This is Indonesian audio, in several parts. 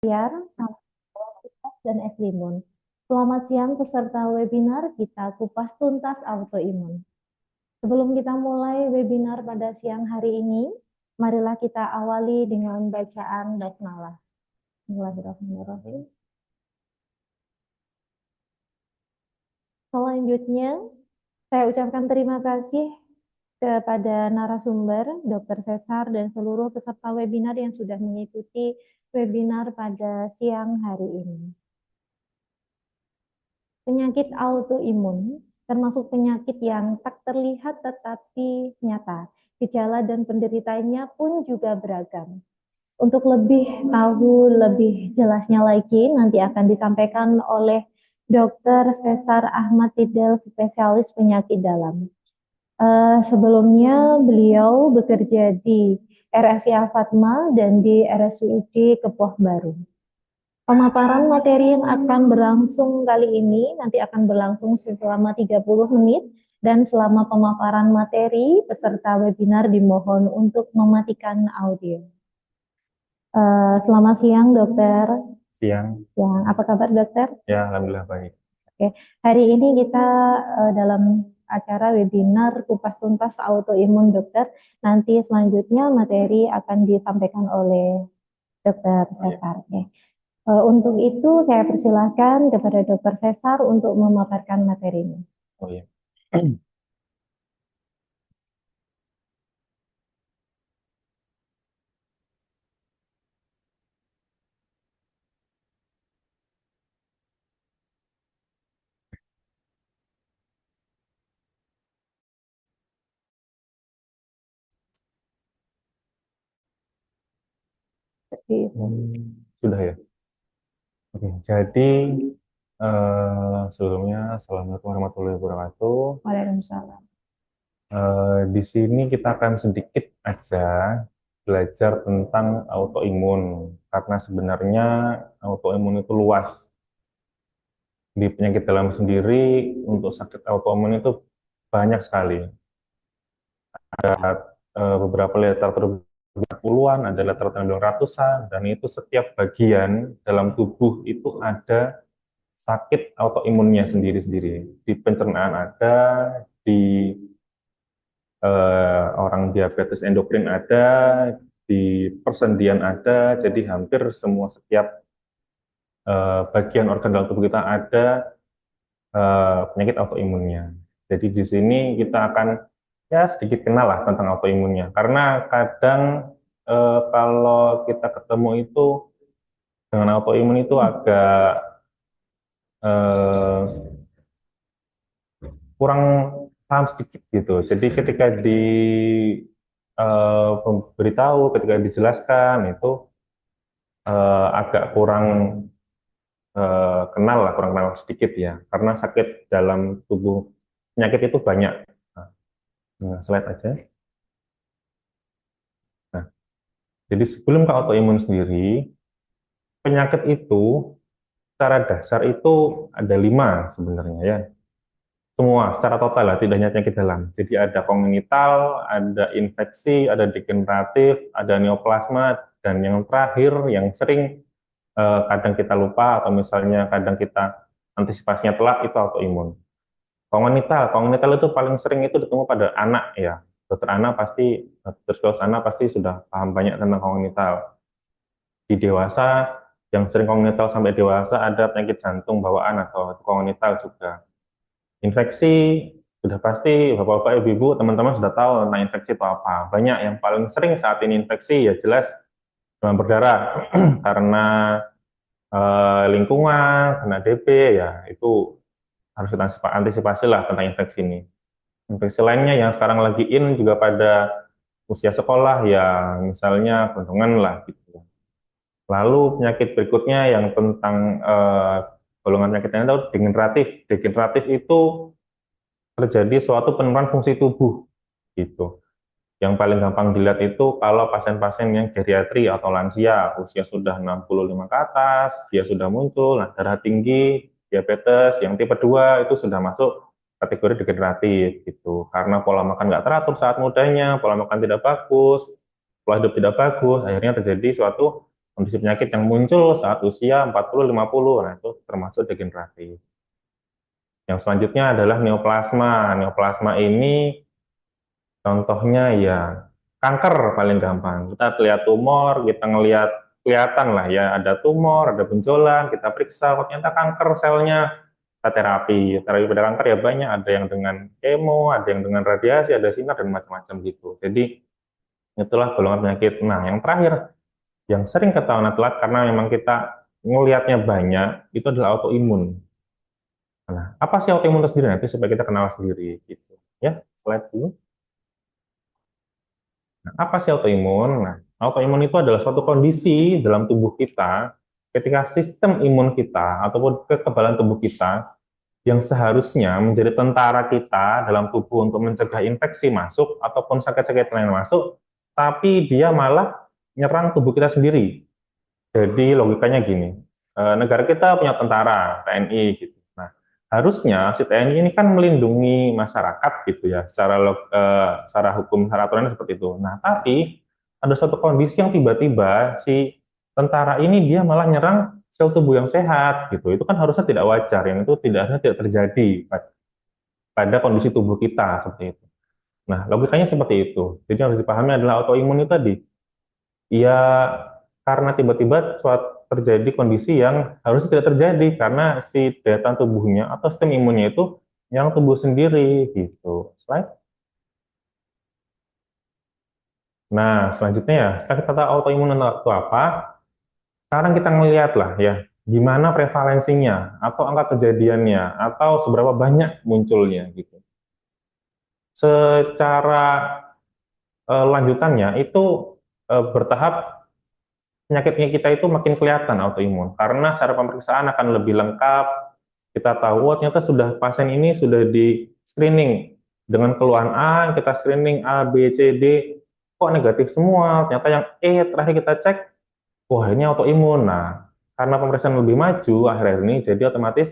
Biar dan es limun. Selamat siang peserta webinar kita kupas tuntas autoimun. Sebelum kita mulai webinar pada siang hari ini, marilah kita awali dengan bacaan basmalah. Bismillahirrahmanirrahim. Selanjutnya, saya ucapkan terima kasih kepada narasumber, Dr. Cesar, dan seluruh peserta webinar yang sudah mengikuti webinar pada siang hari ini. Penyakit autoimun termasuk penyakit yang tak terlihat tetapi nyata. Gejala dan penderitanya pun juga beragam. Untuk lebih tahu lebih jelasnya lagi, nanti akan disampaikan oleh Dr. Cesar Ahmad Tidel, spesialis penyakit dalam. Sebelumnya beliau bekerja di RSI Fatma dan di RSUD Kepoh Baru. Pemaparan materi yang akan berlangsung kali ini nanti akan berlangsung selama 30 menit dan selama pemaparan materi peserta webinar dimohon untuk mematikan audio. Selamat siang dokter. Siang. Yang apa kabar dokter? Ya, alhamdulillah baik. Oke, hari ini kita dalam acara webinar kupas tuntas autoimun dokter. Nanti selanjutnya materi akan disampaikan oleh dokter Cesar. Oke. Untuk itu saya persilahkan kepada Dr. Cesar untuk memaparkan materinya. Oh iya. Seperti itu. Sudah ya. Oke, jadi sebelumnya Assalamualaikum warahmatullahi wabarakatuh. Waalaikumsalam. Di sini kita akan sedikit aja belajar tentang autoimun karena sebenarnya autoimun itu luas. Di penyakit dalam sendiri untuk sakit autoimun itu banyak sekali. Ada beberapa literatur puluhan, ada literatur ratusan, dan itu setiap bagian dalam tubuh itu ada sakit autoimunnya sendiri-sendiri. Di pencernaan ada, di orang diabetes endokrin ada, di persendian ada, jadi hampir semua setiap bagian organ dalam tubuh kita ada penyakit autoimunnya. Jadi di sini kita akan ya sedikit kenal lah tentang autoimunnya, karena kadang kalau kita ketemu itu dengan autoimun itu agak eh, kurang paham sedikit gitu. Jadi ketika diberitahu, ketika dijelaskan itu agak kurang kenal lah, kurang kenal sedikit ya. Karena sakit dalam tubuh penyakit itu banyak. Nah, slide aja. Nah, jadi sebelum ke autoimun sendiri, penyakit itu secara dasar itu ada 5 sebenarnya ya. Semua secara total lah, tidak hanya penyakit dalam. Jadi ada kongenital, ada infeksi, ada degeneratif, ada neoplasma, dan yang terakhir yang sering kadang kita lupa atau misalnya kadang kita antisipasinya telat itu autoimun. Kongenital itu paling sering itu ditemu pada anak ya. Dokter anak pasti, dokter spesialis anak pasti sudah paham banyak tentang kongenital. Di dewasa, yang sering kongenital sampai dewasa ada penyakit jantung bawaan atau kongenital juga. Infeksi, sudah pasti Bapak-Bapak, Ibu-Ibu, teman-teman sudah tahu tentang infeksi itu apa. Banyak yang paling sering saat ini infeksi ya jelas demam berdarah karena lingkungan, kena DB ya itu harus kita antisipasi lah tentang infeksi ini. Infeksi lainnya yang sekarang lagi in juga pada usia sekolah ya misalnya gantungan lah gitu. Lalu penyakit berikutnya yang tentang golongan penyakit yang itu degeneratif. Degeneratif itu terjadi suatu penurunan fungsi tubuh gitu. Yang paling gampang dilihat itu kalau pasien-pasien yang geriatri atau lansia, usia sudah 65 ke atas, dia sudah muncul, nah darah tinggi, diabetes, yang tipe 2 itu sudah masuk kategori degeneratif gitu. Karena pola makan nggak teratur saat mudanya, pola makan tidak bagus, pola hidup tidak bagus, akhirnya terjadi suatu kondisi penyakit yang muncul saat usia 40-50, nah itu termasuk degeneratif. Yang selanjutnya adalah neoplasma. Neoplasma ini contohnya ya kanker paling gampang. Kita lihat tumor, kita ngelihat kelihatan lah ya ada tumor, ada benjolan, kita periksa, kok ternyata kanker selnya, kita terapi. Terapi pada kanker ya banyak, ada yang dengan kemo, ada yang dengan radiasi, ada sinar dan macam-macam gitu. Jadi itulah golongan penyakit. Nah, yang terakhir yang sering ketahuan telat karena memang kita ngelihatnya banyak itu adalah autoimun. Nah, apa sih autoimun itu sendiri nanti supaya kita kenal sendiri gitu. Ya, slide dulu. Nah, apa sih autoimun? Nah, autoimun itu adalah suatu kondisi dalam tubuh kita ketika sistem imun kita ataupun kekebalan tubuh kita yang seharusnya menjadi tentara kita dalam tubuh untuk mencegah infeksi masuk ataupun sakit-sakit lain masuk, tapi dia malah nyerang tubuh kita sendiri. Jadi logikanya gini, negara kita punya tentara, TNI gitu. Nah, harusnya si TNI ini kan melindungi masyarakat gitu ya, secara hukum, secara aturan seperti itu. Nah, tapi ada suatu kondisi yang tiba-tiba si tentara ini dia malah nyerang sel tubuh yang sehat gitu. Itu kan harusnya tidak wajar, yang itu tidak terjadi pada kondisi tubuh kita seperti itu. Nah, logikanya seperti itu. Jadi yang harus dipahami adalah autoimun itu tadi. Ya, karena tiba-tiba suatu terjadi kondisi yang harusnya tidak terjadi karena si daya tahan tubuhnya atau sistem imunnya itu yang tubuh sendiri gitu. Slide. Nah, selanjutnya ya, setelah kita tahu autoimun itu apa, sekarang kita ngelihat lah ya, gimana prevalensinya atau angka kejadiannya atau seberapa banyak munculnya gitu. Secara lanjutannya itu bertahap penyakitnya kita itu makin kelihatan autoimun karena secara pemeriksaan akan lebih lengkap. Kita tahu oh, ternyata sudah pasien ini sudah di screening dengan keluhan A, kita screening A, B, C, D, kok negatif semua. Ternyata yang E terakhir kita cek, wah ini autoimun. Nah, karena pemeriksaan lebih maju akhir-akhir ini, jadi otomatis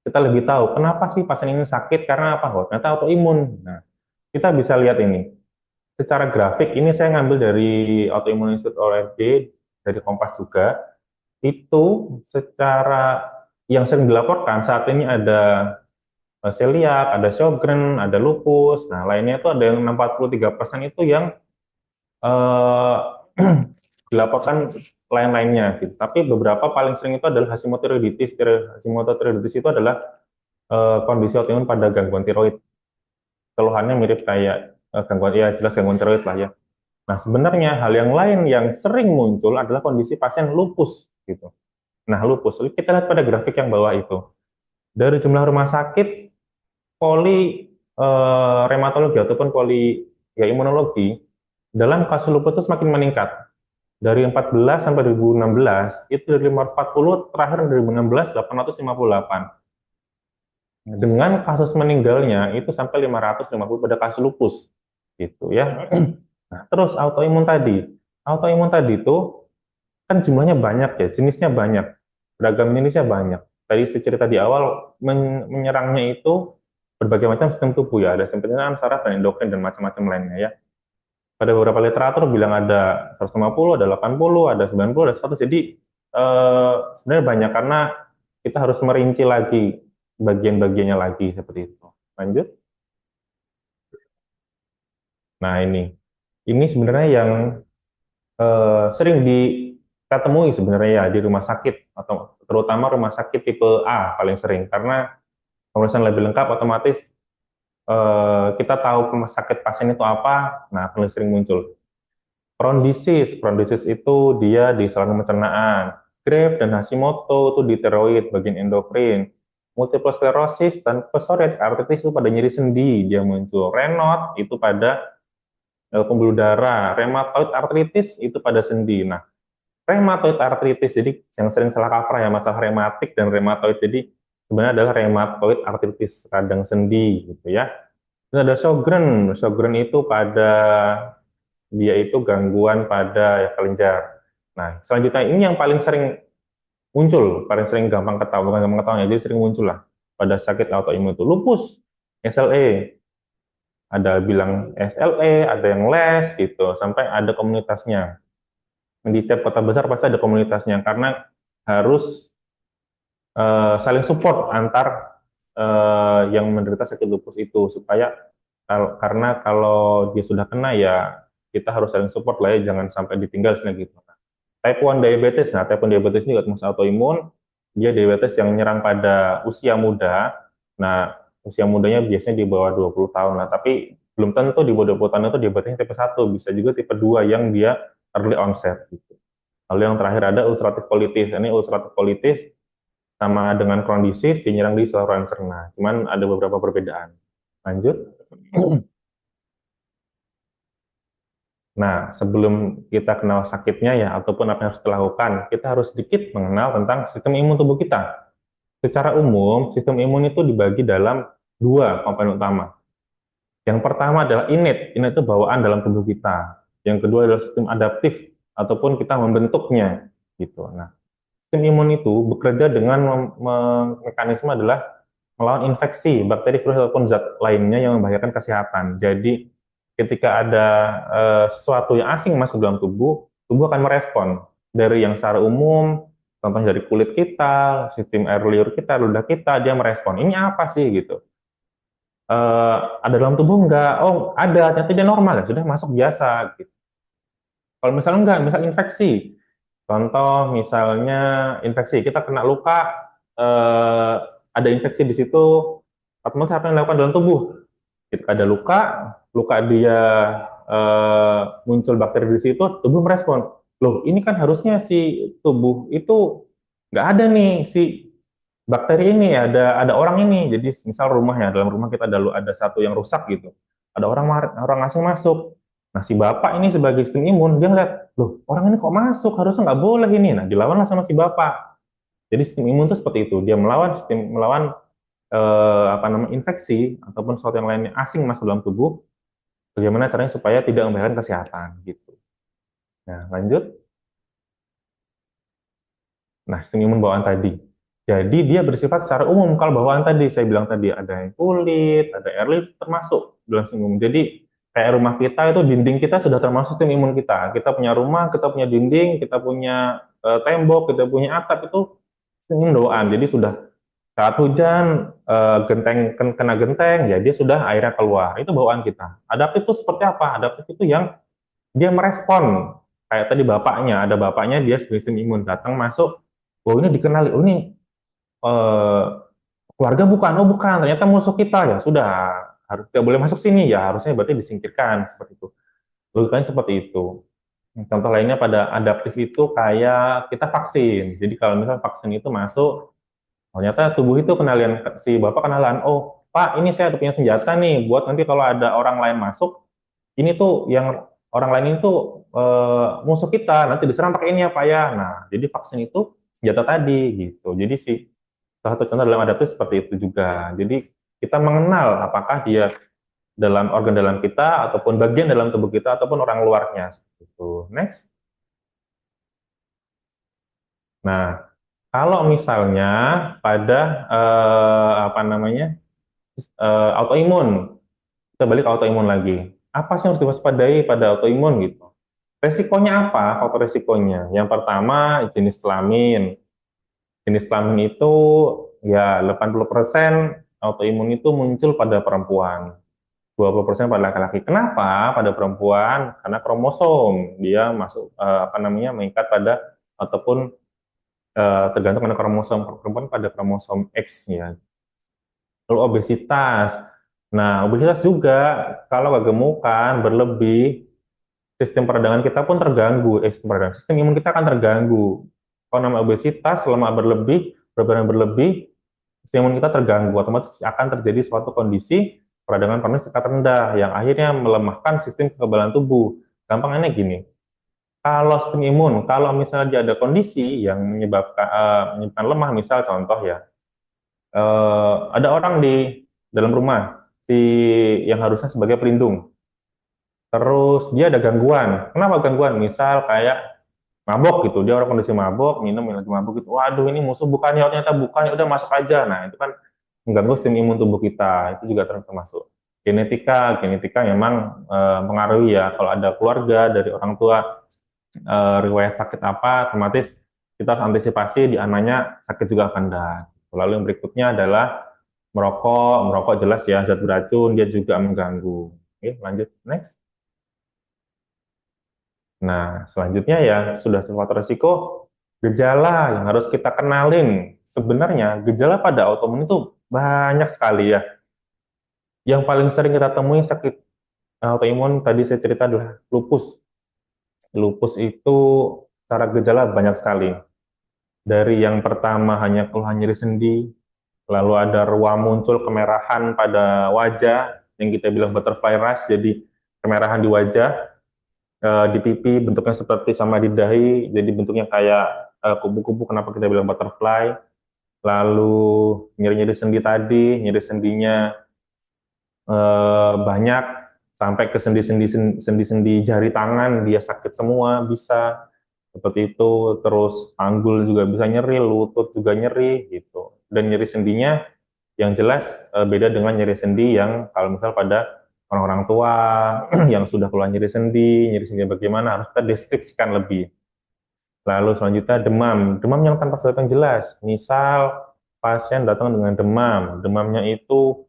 kita lebih tahu kenapa sih pasien ini sakit karena apa? Oh, ternyata autoimun. Nah, kita bisa lihat ini secara grafik. Ini saya ngambil dari Autoimmune Institute ORG dari Kompas juga. Itu secara yang sering dilaporkan saat ini ada celiak, ada Sjogren, ada lupus. Nah, lainnya itu ada yang 43% itu yang eh, dilaporkan lain-lainnya gitu. Tapi beberapa paling sering itu adalah Hashimoto-thyreoiditis. Hashimoto-thyreoiditis itu adalah kondisi autoimun pada gangguan tiroid. Keluhannya mirip kayak gangguan, ya jelas gangguan tiroid lah ya. Nah, sebenarnya hal yang lain yang sering muncul adalah kondisi pasien lupus gitu. Nah, lupus, kita lihat pada grafik yang bawah itu. Dari jumlah rumah sakit poli reumatologi ataupun poli ya imunologi dalam kasus lupus itu semakin meningkat. Dari 14 sampai 2016 itu dari 540, terakhir 2016 858. Dengan kasus meninggalnya itu sampai 550 pada kasus lupus gitu ya. Nah, terus autoimun tadi itu kan jumlahnya banyak ya, jenisnya banyak, beragam jenisnya banyak. Tadi saya cerita di awal menyerangnya itu berbagai macam sistem tubuh ya, ada sistem pencernaan, saraf, dan endokrin dan macam-macam lainnya ya. Pada beberapa literatur bilang ada 150, ada 80, ada 90, ada 100. Jadi sebenarnya banyak karena kita harus merinci lagi bagian-bagiannya lagi seperti itu. Lanjut. Nah, ini sebenarnya yang sering kita temui sebenarnya ya di rumah sakit atau terutama rumah sakit tipe A paling sering karena pemeriksaan lebih lengkap otomatis kita tahu rumah sakit pasien itu apa. Nah, paling sering muncul Prondisis itu dia di saluran pencernaan. Graves dan Hashimoto itu di tiroid bagian endokrin. Multiple sclerosis dan psoriatic arthritis itu pada nyeri sendi dia muncul. Raynaud itu pada pembuluh darah. Rheumatoid arthritis itu pada sendi. Nah, rheumatoid arthritis jadi yang sering salah kaprah ya masalah rematik dan rheumatoid. Jadi sebenarnya adalah rheumatoid arthritis radang sendi gitu ya. Dan ada Sjogren. Sjogren itu pada dia itu gangguan pada kelenjar. Nah, selanjutnya ini yang paling sering muncul, paling sering gampang ketahuan, bukan gampang ketahuan, jadi sering muncul lah pada sakit autoimun itu. Lupus, SLE, ada bilang SLE, ada yang LES gitu, sampai ada komunitasnya. di tiap kota besar pasti ada komunitasnya, karena harus saling support antar yang menderita sakit lupus itu, supaya karena kalau dia sudah kena ya kita harus saling support lah ya, jangan sampai ditinggal gitu. Type 1 diabetes, nah type 1 diabetes ini juga termasuk autoimun, dia diabetes yang menyerang pada usia muda. Nah, usia mudanya biasanya di bawah 20 tahun lah, tapi belum tentu di bawah 20 tahun itu diabetesnya tipe 1, bisa juga tipe 2 yang dia early onset gitu. Lalu yang terakhir ada ulceratif colitis. Ini ulceratif colitis sama dengan Crohn disease, dinyerang di saluran cerna. Cuman ada beberapa perbedaan. Lanjut. Nah, sebelum kita kenal sakitnya ya, ataupun apa yang harus kita lakukan, kita harus sedikit mengenal tentang sistem imun tubuh kita. Secara umum, sistem imun itu dibagi dalam dua komponen utama. Yang pertama adalah innate. Innate itu bawaan dalam tubuh kita. Yang kedua adalah sistem adaptif, ataupun kita membentuknya. Gitu. Nah, sistem imun itu bekerja dengan mekanisme adalah melawan infeksi, bakteri, virus, ataupun zat lainnya yang membahayakan kesehatan. Jadi, ketika ada sesuatu yang asing masuk ke dalam tubuh, tubuh akan merespon. Dari yang secara umum, contohnya dari kulit kita, sistem air liur kita, ludah kita, dia merespon. Ini apa sih gitu? Ada dalam tubuh enggak? Oh, ada, ternyata dia normal, ya sudah masuk biasa. Gitu. Kalau misalnya enggak, misal infeksi. Contoh misalnya infeksi, kita kena luka, ada infeksi di situ, otomatis apa yang dilakukan dalam tubuh? Ketika ada luka, luka dia muncul bakteri di situ, tubuh merespon. Loh, ini kan harusnya si tubuh itu nggak ada nih si bakteri ini, ada orang ini. Jadi misal rumahnya, dalam rumah kita ada satu yang rusak gitu, ada orang asing masuk. Nah, si bapak ini sebagai sistem imun, dia ngeliat, loh orang ini kok masuk, harusnya nggak boleh ini. Nah, dilawanlah sama si bapak. Jadi sistem imun itu seperti itu, dia melawan apa namanya infeksi ataupun sesuatu yang lainnya asing masuk dalam tubuh. Bagaimana caranya supaya tidak membahayakan kesehatan gitu. Nah, lanjut. Nah, sistem imun bawaan tadi. Jadi dia bersifat secara umum. Kalau bawaan tadi saya bilang tadi ada yang kulit, ada air liur termasuk dalam sistem imun. Jadi kayak rumah kita itu dinding kita sudah termasuk sistem imun kita. Kita punya rumah, kita punya dinding, kita punya tembok, kita punya atap itu sistem imun bawaan. Jadi sudah saat hujan genteng kena genteng, ya dia sudah airnya keluar. Itu bawaan kita. Adaptif itu seperti apa? Adaptif itu yang dia merespon. Kayak tadi bapaknya, ada bapaknya dia sistem imun datang masuk, oh ini dikenali, oh ini eh, keluarga bukan, oh bukan, ternyata musuh kita, ya sudah harus tidak boleh masuk sini, ya harusnya berarti disingkirkan seperti itu. Logikanya seperti itu. Contoh lainnya pada adaptif itu kayak kita vaksin. Jadi kalau misalnya vaksin itu masuk, ternyata tubuh itu kenalian, si bapak kenalan, oh Pak ini saya punya senjata nih buat nanti kalau ada orang lain masuk, ini tuh yang orang lain itu musuh kita, nanti diserang pakai ini ya Pak ya. Nah, jadi vaksin itu senjata tadi gitu. Jadi si salah satu contoh dalam adaptif seperti itu juga. Jadi kita mengenal apakah dia dalam organ dalam kita ataupun bagian dalam tubuh kita ataupun orang luarnya. Itu. Next. Nah, kalau misalnya pada apa namanya autoimun, kita balik ke autoimun lagi. Apa sih yang harus diwaspadai pada autoimun gitu? Resikonya apa? Faktor resikonya. Yang pertama jenis kelamin. Jenis kelamin itu ya 80% autoimun itu muncul pada perempuan. 20% pada laki-laki. Kenapa pada perempuan? Karena kromosom dia masuk apa namanya mengikat pada ataupun tergantung pada kromosom perempuan pada kromosom X ya. Lalu obesitas. Nah, obesitas juga kalau kegemukan berlebih, sistem peradangan kita pun terganggu. Sistem imun kita akan terganggu. Kalau nama obesitas selama berlebih, berat berlebih, sistem imun kita terganggu. Otomatis akan terjadi suatu kondisi peradangan kronis tingkat rendah yang akhirnya melemahkan sistem kekebalan tubuh. Gampangnya gini, kalau sistem imun, kalau misalnya dia ada kondisi yang menyebabkan lemah, misal contoh ya, ada orang di dalam rumah si yang harusnya sebagai pelindung, terus dia ada gangguan. Kenapa gangguan? Misal kayak mabok gitu, dia orang kondisi mabok, minum lagi mabok gitu. Waduh ini musuh bukannya, ternyata bukan, ya udah masuk aja. Nah itu kan mengganggu sistem imun tubuh kita, itu juga termasuk. Genetika memang mengaruhi ya. Kalau ada keluarga dari orang tua riwayat sakit apa, otomatis kita harus antisipasi di anaknya sakit juga apa enggak. Lalu yang berikutnya adalah merokok. Merokok jelas ya zat beracun, dia juga mengganggu. Oke, lanjut next. Nah, selanjutnya ya sudah faktor risiko, gejala yang harus kita kenalin. Sebenarnya gejala pada autoimun itu banyak sekali ya. Yang paling sering kita temui sakit autoimun tadi saya cerita adalah lupus. Lupus itu secara gejala banyak sekali. Dari yang pertama hanya keluhan nyeri sendi, lalu ada ruam muncul kemerahan pada wajah, yang kita bilang butterfly rash, jadi kemerahan di wajah, di pipi bentuknya seperti sama di dahi, jadi bentuknya kayak kubu-kubu, kenapa kita bilang butterfly. Lalu nyeri-nyeri sendi tadi, nyeri sendinya banyak sampai ke sendi-sendi jari tangan dia sakit semua bisa seperti itu. Terus panggul juga bisa nyeri, lutut juga nyeri gitu. Dan nyeri sendinya yang jelas beda dengan nyeri sendi yang kalau misal pada orang-orang tua yang sudah keluar nyeri sendi bagaimana harus kita deskripsikan lebih. Lalu selanjutnya demam, demam yang tanpa sebab yang jelas. Misal pasien datang dengan demam, demamnya itu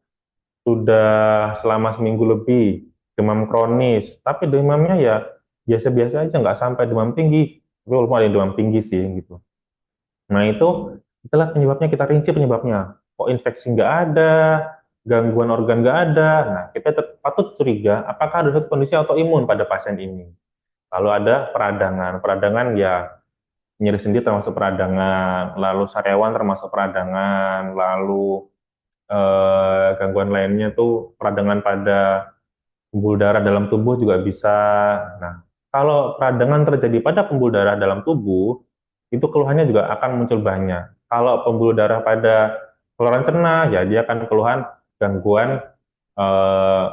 sudah selama seminggu lebih, demam kronis, tapi demamnya ya biasa-biasa aja, nggak sampai demam tinggi, tapi walaupun ada demam tinggi sih gitu. Nah itu itulah penyebabnya, kita rinci penyebabnya. Kok infeksi nggak ada, gangguan organ nggak ada, nah kita patut curiga apakah ada suatu kondisi autoimun pada pasien ini. Lalu ada peradangan, peradangan ya nyeri sendi termasuk peradangan, lalu sariawan termasuk peradangan, lalu gangguan lainnya tuh peradangan pada pembuluh darah dalam tubuh juga bisa. Nah, kalau peradangan terjadi pada pembuluh darah dalam tubuh, itu keluhannya juga akan muncul banyak. Kalau pembuluh darah pada saluran cerna, ya dia akan keluhan gangguan eh,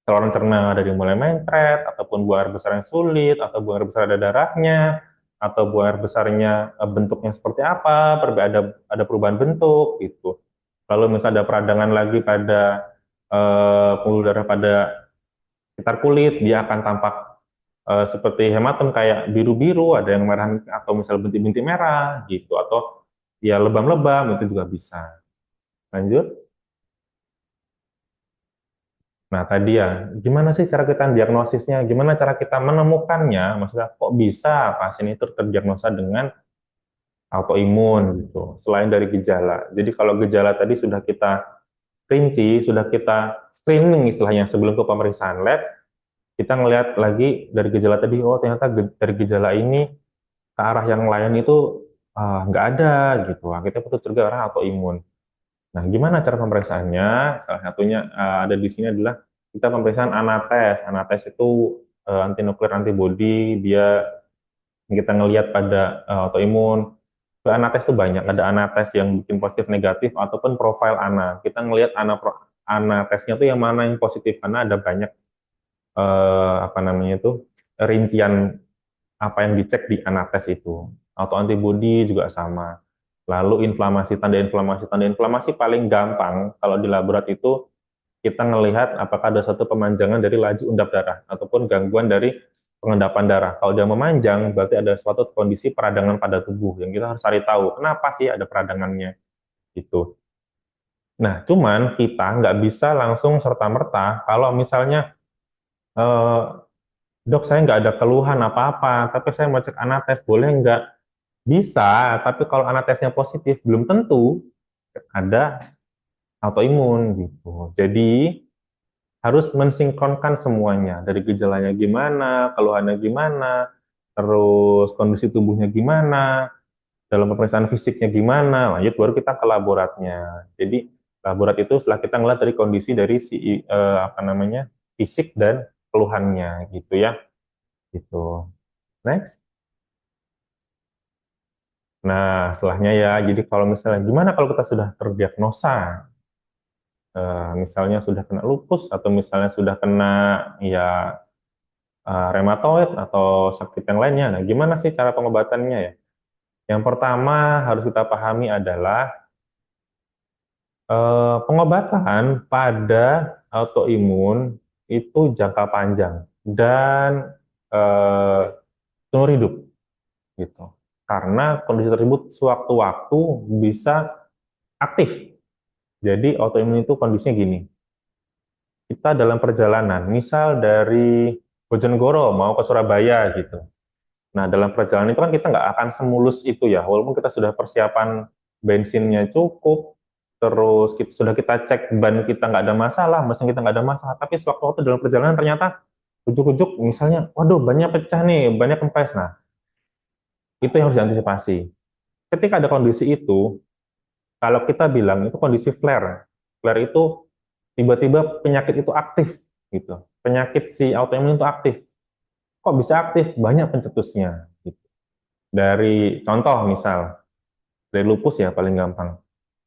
saluran cerna dari mulai mencret, ataupun buang air besar yang sulit, atau buang air besar ada darahnya, atau buang air besarnya bentuknya seperti apa, ada perubahan bentuk gitu. Lalu misalnya ada peradangan lagi pada pembuluh darah pada sekitar kulit, dia akan tampak seperti hematom kayak biru-biru, ada yang merah atau misalnya bintik-bintik merah gitu, atau ya lebam-lebam itu juga bisa. Lanjut. Nah tadi ya, gimana sih cara kita diagnosisnya? Gimana cara kita menemukannya? Maksudnya kok bisa pasien itu terdiagnosa dengan autoimun gitu, selain dari gejala. Jadi kalau gejala tadi sudah kita rinci, sudah kita screening istilahnya sebelum ke pemeriksaan lab, kita ngelihat lagi dari gejala tadi, oh ternyata dari gejala ini ke arah yang lain itu nggak ada gitu. Nah, kita patut curiga orang autoimun. Nah, gimana cara pemeriksaannya? Salah satunya ada di sini adalah kita pemeriksaan anates. Anates itu antinuklear antibody, dia kita ngelihat pada autoimun. Anates itu banyak, ada anates yang bikin positif negatif ataupun profil ana. Kita ngelihat anatesnya tuh yang mana yang positif karena ada banyak apa namanya itu rincian apa yang dicek di anates itu. Autoantibody juga sama. Lalu inflamasi, tanda inflamasi paling gampang kalau di laborat itu kita melihat apakah ada satu pemanjangan dari laju undap darah ataupun gangguan dari pengendapan darah. Kalau dia memanjang, berarti ada suatu kondisi peradangan pada tubuh yang kita harus cari tahu. Kenapa sih ada peradangannya? Gitu. Nah, cuman kita nggak bisa langsung serta-merta kalau misalnya eh, dok saya nggak ada keluhan apa-apa, tapi saya mau cek anates, boleh nggak? Bisa, tapi kalau anatesnya positif, belum tentu ada autoimun gitu. Jadi harus mensinkronkan semuanya, dari gejalanya gimana, keluhannya gimana, terus kondisi tubuhnya gimana, dalam pemeriksaan fisiknya gimana, lanjut baru kita ke laboratnya. Jadi laborat itu setelah kita ngeliat dari kondisi dari si apa namanya fisik dan keluhannya gitu ya, gitu. Next. Nah, setelahnya ya, jadi kalau misalnya gimana kalau kita sudah terdiagnosa, misalnya sudah kena lupus atau misalnya sudah kena ya rheumatoid atau sakit yang lainnya. Nah, gimana sih cara pengobatannya ya? Yang pertama harus kita pahami adalah pengobatan pada autoimun itu jangka panjang dan eh, seumur hidup gitu. Karena kondisi tersebut sewaktu-waktu bisa aktif. Jadi autoimun itu kondisinya gini. Kita dalam perjalanan, misal dari Bojonegoro mau ke Surabaya gitu. Nah, dalam perjalanan itu kan kita nggak akan semulus itu ya, walaupun kita sudah persiapan bensinnya cukup, terus sudah kita cek ban kita nggak ada masalah, mesin kita nggak ada masalah, tapi sewaktu-waktu dalam perjalanan ternyata ujuk-ujuk misalnya, waduh bannya pecah nih, bannya kempes. Nah, itu yang harus diantisipasi. Ketika ada kondisi itu, kalau kita bilang itu kondisi flare. Flare itu tiba-tiba penyakit itu aktif gitu. Penyakit si autoimun itu aktif. Kok bisa aktif? Banyak pencetusnya. Gitu. Dari contoh misal, dari lupus ya paling gampang.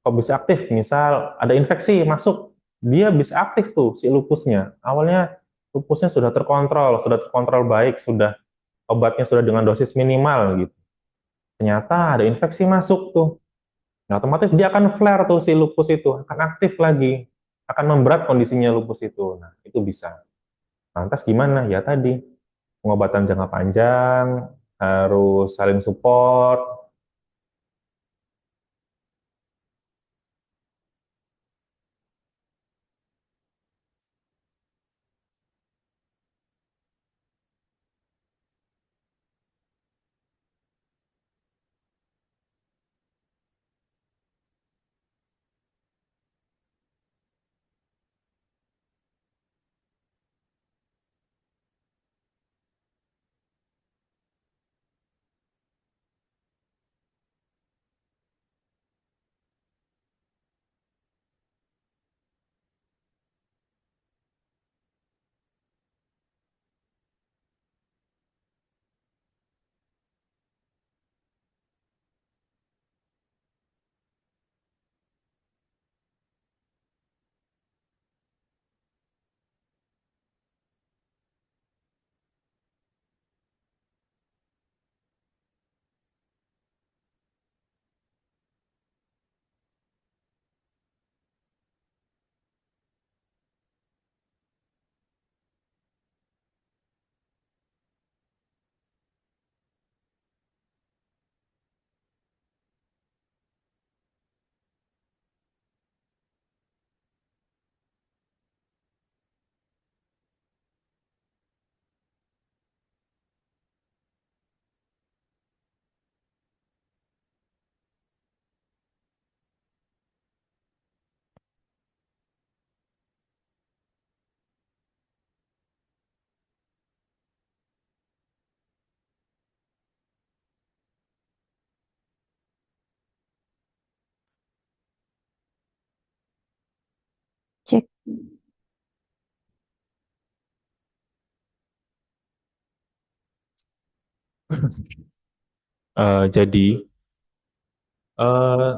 Kok bisa aktif? Misal ada infeksi masuk, dia bisa aktif tuh si lupusnya. Awalnya lupusnya sudah terkontrol baik, sudah obatnya sudah dengan dosis minimal gitu. Ternyata ada infeksi masuk tuh. Nah, otomatis dia akan flare tuh si lupus itu, akan aktif lagi, akan memberat kondisinya lupus itu. Nah, itu bisa. Lantas gimana? Ya tadi, pengobatan jangka panjang, harus saling support. Cek. Jadi, eh,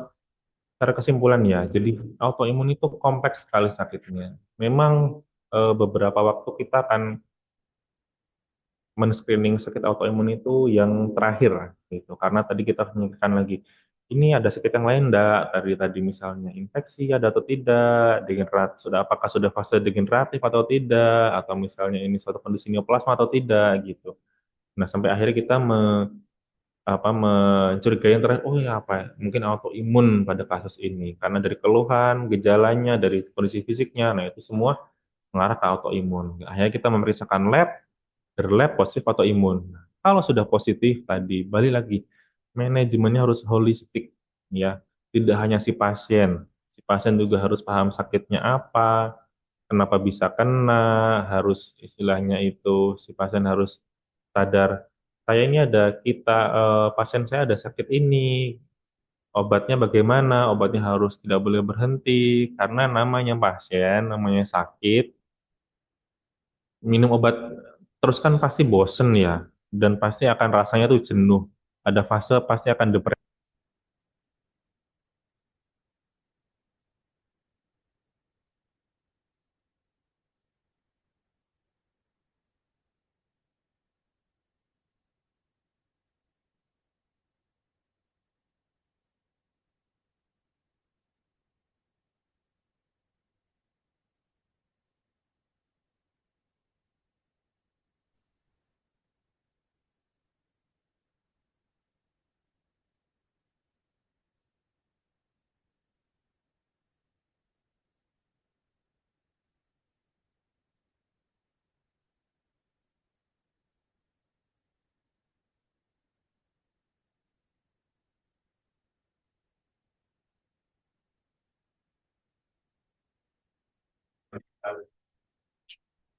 secara kesimpulan ya, jadi autoimun itu kompleks sekali sakitnya. Memang beberapa waktu kita akan men-screening sakit autoimun itu yang terakhir gitu. Karena tadi kita harus memikirkan lagi, ini ada sakit yang lain enggak? Tadi misalnya infeksi ada atau tidak, apakah sudah fase degeneratif atau tidak, atau misalnya ini suatu kondisi neoplasma atau tidak gitu. Nah, sampai akhirnya kita mencurigai yang terakhir, oh ya apa ya, mungkin autoimun pada kasus ini karena dari keluhan, gejalanya, dari kondisi fisiknya, nah itu semua mengarah ke autoimun. Akhirnya kita memeriksakan lab, dari lab positif autoimun. Nah, kalau sudah positif tadi, balik lagi, manajemennya harus holistik, ya. Tidak hanya si pasien juga harus paham sakitnya apa, kenapa bisa kena, harus istilahnya itu si pasien harus sadar, saya ini pasien saya ada sakit ini, obatnya bagaimana, obatnya harus tidak boleh berhenti, karena namanya pasien, namanya sakit, minum obat terus kan pasti bosen ya, dan pasti akan rasanya tuh jenuh. Ada fase pasti akan depresi.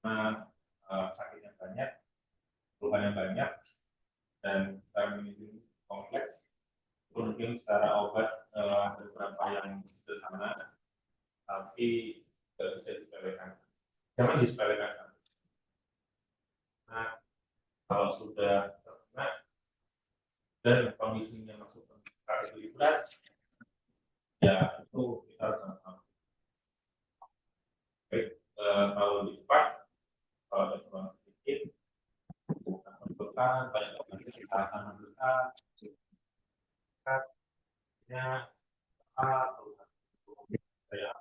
karena sakitnya banyak, keluhannya banyak, dan vitamin ini kompleks. Mungkin secara obat ada beberapa yang sederhana, tapi tidak bisa disepelekan. Jangan disepelekan. Nah, kalau sudah terkena dan kondisinya masuk ke kategori berat, ya itu kita harus sama-sama. Baik, kalau lebih cepat, kalau ada kurang sedikit, menentukan pada kondisi kita akan menentukan sikatnya atau saya.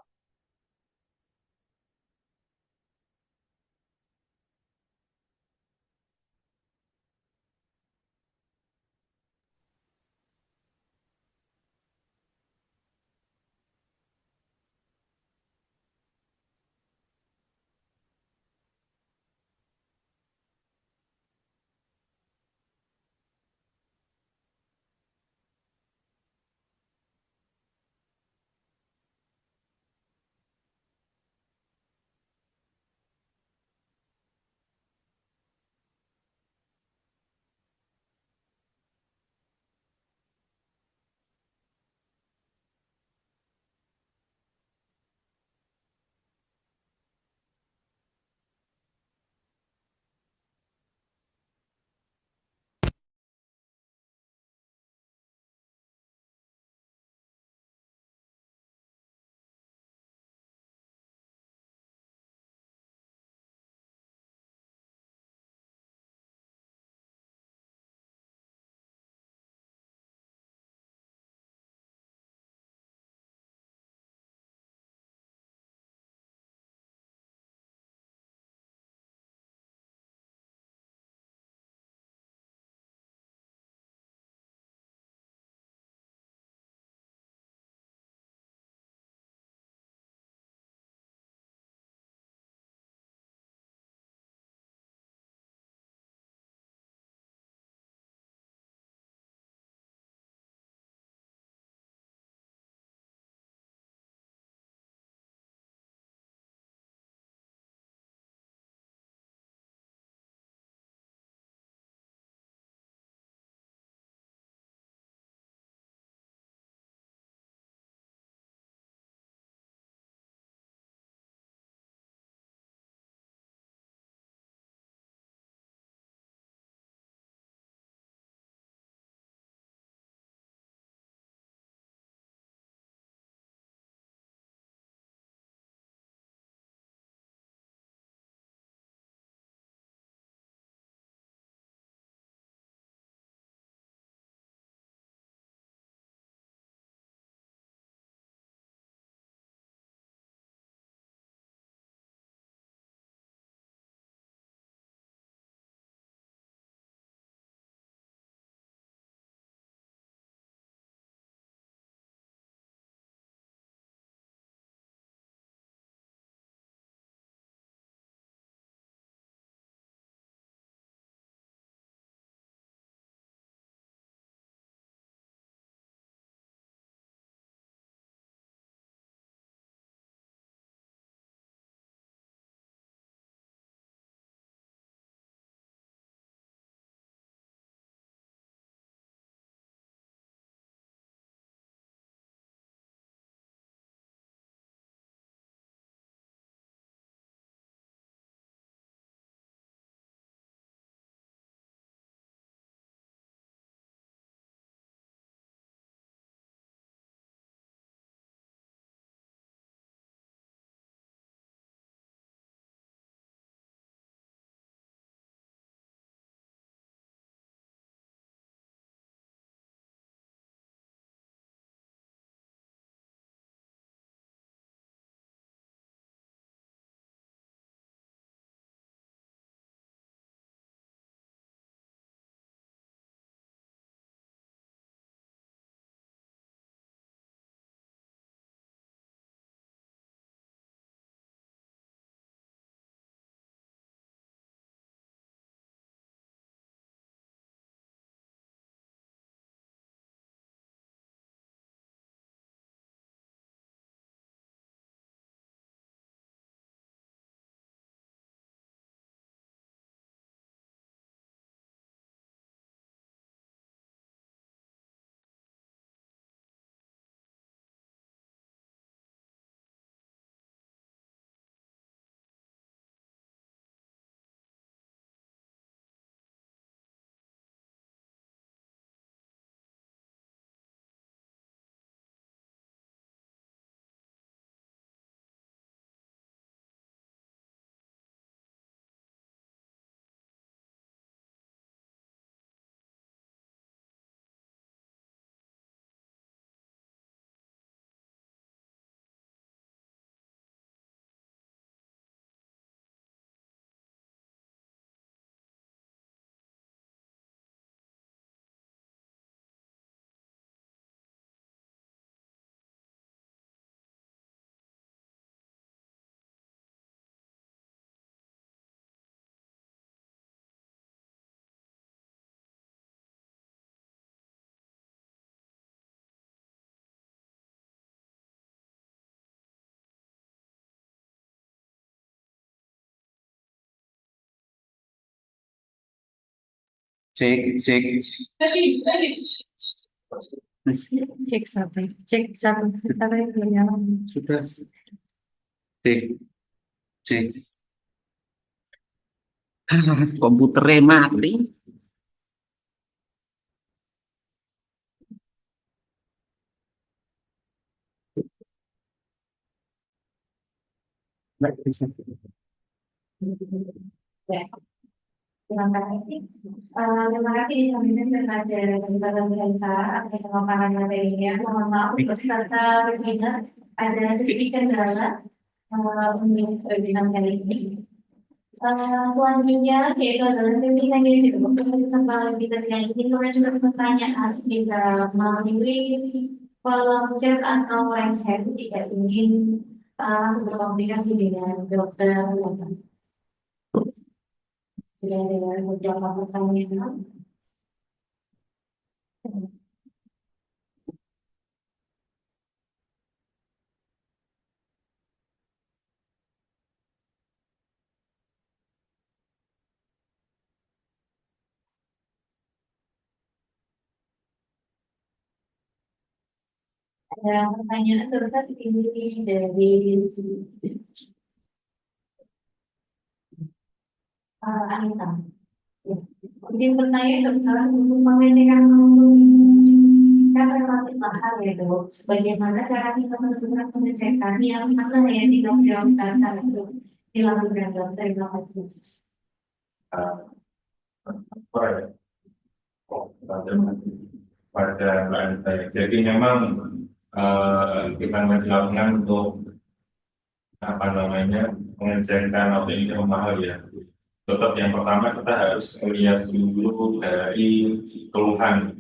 Cek, cek. Cek satu, cek satu, kita yang Sudah. Cek, cek. Komputernya mati. terima kasih. Terima kasih disampaikan kepada Bapak Sensa atas pemaparan materinya. Mohon maaf peserta webinar ada sedikit kendala untuk webinar kali ini. Selanjutnya yaitu adalah sesi tanya jawab. Untuk peserta webinar yang ingin mengajukan pertanyaan bisa melalui kolom chat atau raise hand jika ingin langsung berkomunikasi dengan dokter Sensa. Sudah ada beberapa pertanyaan. Ada pertanyaan serupa ini dari Anita. Izin bertanya dokter untuk membedakan kan relatif mahal ya dok. Bagaimana cara kita menentukan pengecekan yang mana yang tidak prioritaskan untuk dilakukan dok? Terima kasih. Pada Mbak Anita. Jadi memang kita melakukan untuk apa namanya mengecekkan auto ini mahal ya. Tetap yang pertama kita harus melihat dulu dari keluhan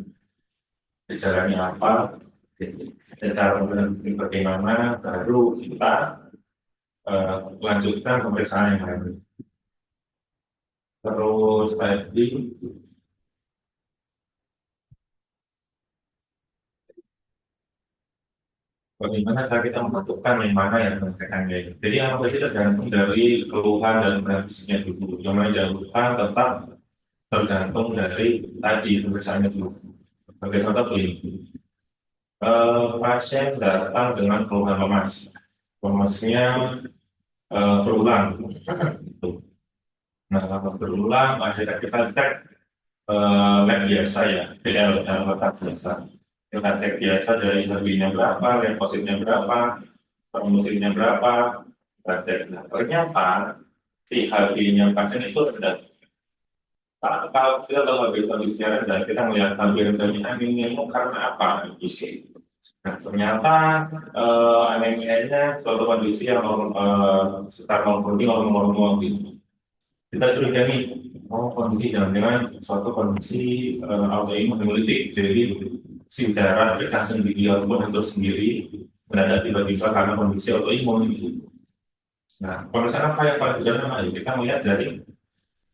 gejalanya apa, cara menentukan bagaimana, baru kita lanjutkan pemeriksaan yang lain. Terus tadi bagaimana cara kita menentukan yang mana yang menyelesaikannya. Jadi apa tadi tergantung dari keluhan dan kondisinya dulu. Yang mana dilakukan tetap tergantung dari tadi pemeriksaannya dulu. Sebagai contoh begini, pasien datang dengan keluhan lemas, lemasnya berulang. Gitu. Nah, kalau berulang, akhirnya kita cek lab biasa ya, PL letak biasa. Kita cek biasa dari HB-nya berapa, leukosit-nya berapa, kromosomitnya berapa, kita cek. Nah, ternyata si HB-nya pasien itu rendah. Kalau kita tahu HB rendah, kita melihat HB rendahnya anemia itu karena apa? Nah, ternyata anemianya suatu kondisi yang sekitar normal gitu. Kita curiga nih, kondisi jangan-jangan suatu kondisi autoimun hemolytik, jadi si darah pecah sendiri ataupun hancur sendiri mendadak tiba-tiba karena kondisi autoimun gitu. Nah, pemeriksaan apa yang paling sederhana? Kita melihat dari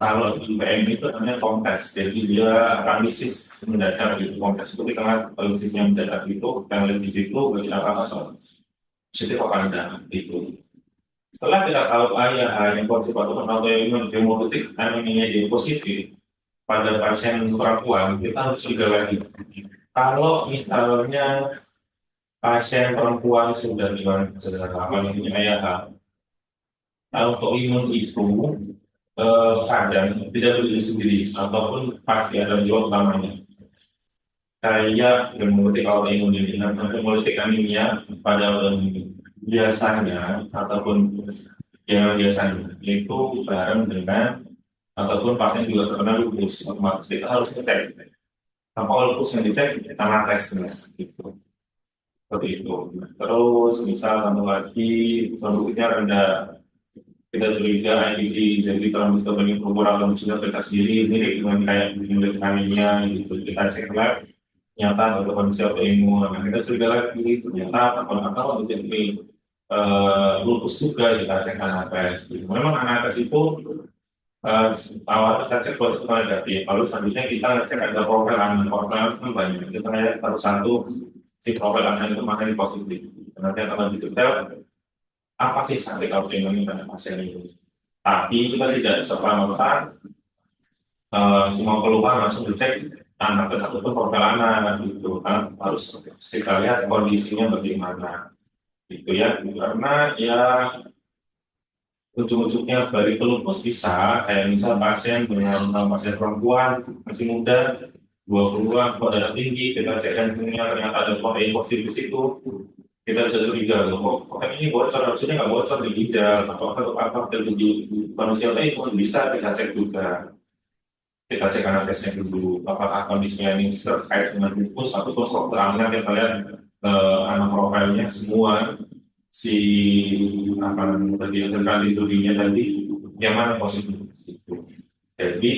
kalau IPM itu namanya kontes, jadi dia analisis mendadak gitu. Kontes itu kita lihat analisisnya mendadak itu, kita lihat di situ bagi apa positif apa enggak gitu. Setelah kita tahu yang positif ataupun autoimun hemolytik anemia dia positif pada pasien perempuan, kita harus juga lagi. Kalau misalnya pasien perempuan sudah dengan apa namanya autoimun itu kadang tidak berdiri sendiri ataupun pasti ada jawab utamanya. Kayak hemolytik autoimun ini, hemolytik anemia pada autoimun biasanya ataupun yang biasanya itu bareng dengan ataupun pasien juga terkena lupus, otomatis kita harus cek apa lupus yang dicek karena tesnya gitu. Seperti itu. Terus misal satu lagi produknya rendah, kita curiga IBD, jadi kalau misalnya banyak pengurangan sudah pecah sendiri dengan kayak menurut anemia gitu, kita cek lab nyata atau kondisi autoimun. Nah, kita curiga lagi ternyata atau jadi lupus juga kita cek anapes. Memang anapes itu awal kita cek positif atau negatif. Lalu selanjutnya kita cek ada profil anak. Profil anak kan banyak. Kita lihat satu si profil anak itu mana yang positif. Nanti akan lebih detail apa sih sakit autoimun pada pasien itu. Tapi kita tidak serta merta semua keluhan langsung dicek anak ataupun profil anak gitu kan, harus kita lihat kondisinya bagaimana gitu ya, karena ya ujung-ujungnya balik ke lupus bisa kayak misal pasien dengan pasien perempuan masih muda 20-an kok darah tinggi, kita cek jantungnya ternyata ada protein positif di situ, kita bisa curiga loh kok ini bocor, harusnya nggak bocor di ginjal atau apa terjadi di manusia lain, pun bisa kita cek juga, kita cek anamnesnya dulu apakah kondisinya ini terkait dengan lupus ataupun protein kita lihat anak profilnya semua si apa namanya tadi yang terkait dirinya tadi yang mana positif itu. Jadi